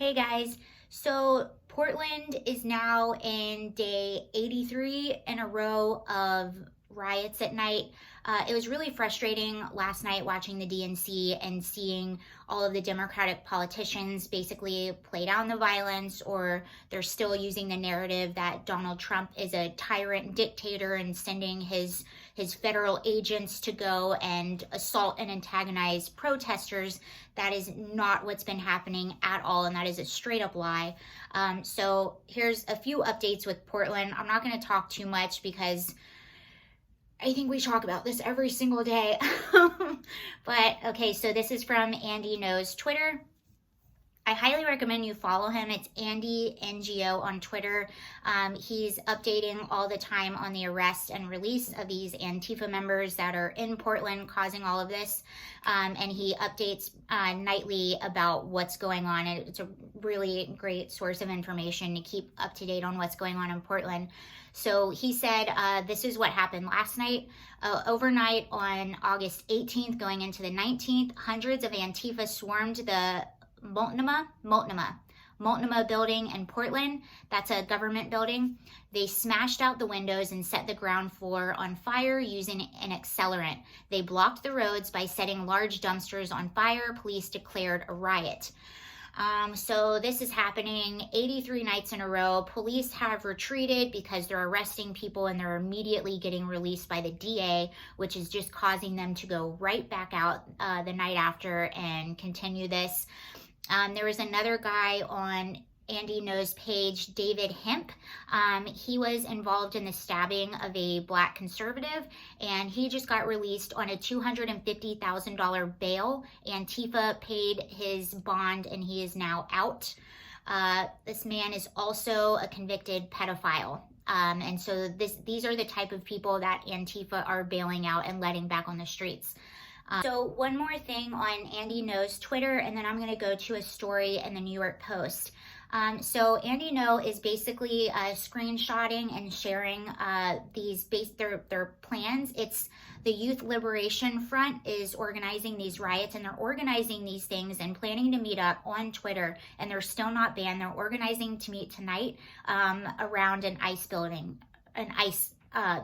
Hey guys, so Portland is now in day 83 in a row of riots at night. It was really frustrating last night watching the DNC and seeing all of the Democratic politicians basically play down the violence, or they're still using the narrative that Donald Trump is a tyrant dictator and sending his federal agents to go and assault and antagonize protesters. That is not what's been happening at all, and that is a straight up lie. So here's a few updates with Portland. I'm not going to talk too much because I think we talk about this every single day. But okay, so this is from Andy Knows Twitter. I highly recommend you follow him. It's Andy NGO on Twitter. He's updating all the time on the arrest and release of these Antifa members that are in Portland causing all of this. And he updates nightly about what's going on. It's a really great source of information to keep up to date on what's going on in Portland. So he said, this is what happened last night. Overnight on August 18th, going into the 19th, hundreds of Antifa swarmed the Multnomah building in Portland. That's a government building. They smashed out the windows and set the ground floor on fire using an accelerant. They blocked the roads by setting large dumpsters on fire. Police declared a riot. So this is happening 83 nights in a row. Police have retreated because they're arresting people and they're immediately getting released by the DA, which is just causing them to go right back out the night after and continue this. There was another guy on Andy Knows page, David Hemp. He was involved in the stabbing of a black conservative, and he just got released on a $250,000 bail. Antifa paid his bond, and he is now out. This man is also a convicted pedophile. And so these are the type of people that Antifa are bailing out and letting back on the streets. So one more thing on Andy Knows Twitter, and then I'm going to go to a story in the New York Post. So Andy Know is basically screenshotting and sharing their plans. It's the Youth Liberation Front is organizing these riots, and they're organizing these things and planning to meet up on Twitter, and they're still not banned. They're organizing to meet tonight around an ICE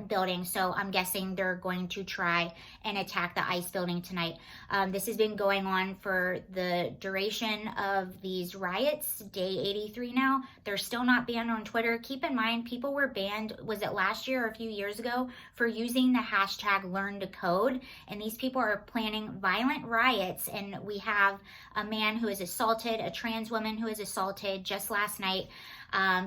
building, so I'm guessing they're going to try and attack the ICE building tonight. This has been going on for the duration of these riots, day 83 now. They're still not banned on Twitter. Keep in mind, people were banned, was it last year or a few years ago, for using the hashtag #LearnToCode, and these people are planning violent riots, and we have a man who is assaulted, a trans woman who is assaulted just last night.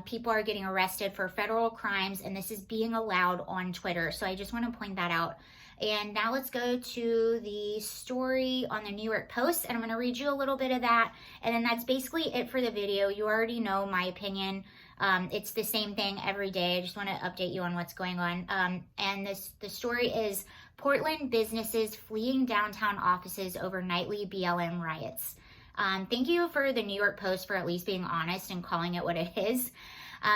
People are getting arrested for federal crimes, and this is being allowed on Twitter. So I just want to point that out. And now let's go to the story on the New York Post, and I'm going to read you a little bit of that. And then that's basically it for the video. You already know my opinion. It's the same thing every day. I just want to update you on what's going on. And the story is Portland businesses fleeing downtown offices over nightly BLM riots. Thank you for the New York Post for at least being honest and calling it what it is.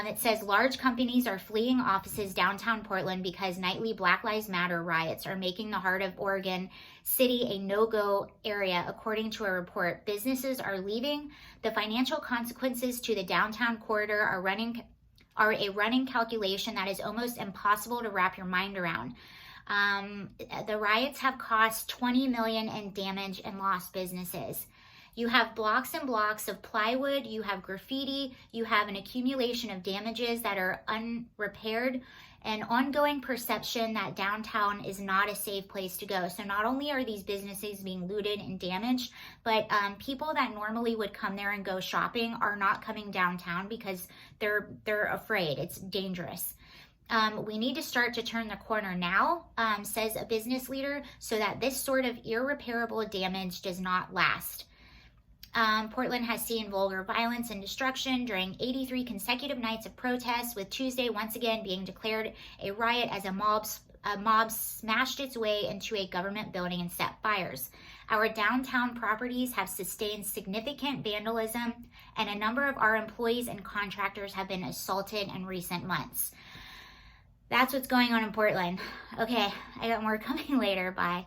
It says large companies are fleeing offices downtown Portland because nightly Black Lives Matter riots are making the heart of Oregon City a no-go area, according to a report. Businesses are leaving. The financial consequences to the downtown corridor are a running calculation that is almost impossible to wrap your mind around. The riots have cost $20 million in damage and lost businesses. You have blocks and blocks of plywood, you have graffiti, you have an accumulation of damages that are unrepaired, and ongoing perception that downtown is not a safe place to go. So not only are these businesses being looted and damaged, but people that normally would come there and go shopping are not coming downtown because they're afraid. It's dangerous. We need to start to turn the corner now, says a business leader, so that this sort of irreparable damage does not last. Portland has seen vulgar violence and destruction during 83 consecutive nights of protests, with Tuesday once again being declared a riot as a mob smashed its way into a government building and set fires. Our downtown properties have sustained significant vandalism, and a number of our employees and contractors have been assaulted in recent months. That's what's going on in Portland. Okay, I got more coming later. Bye.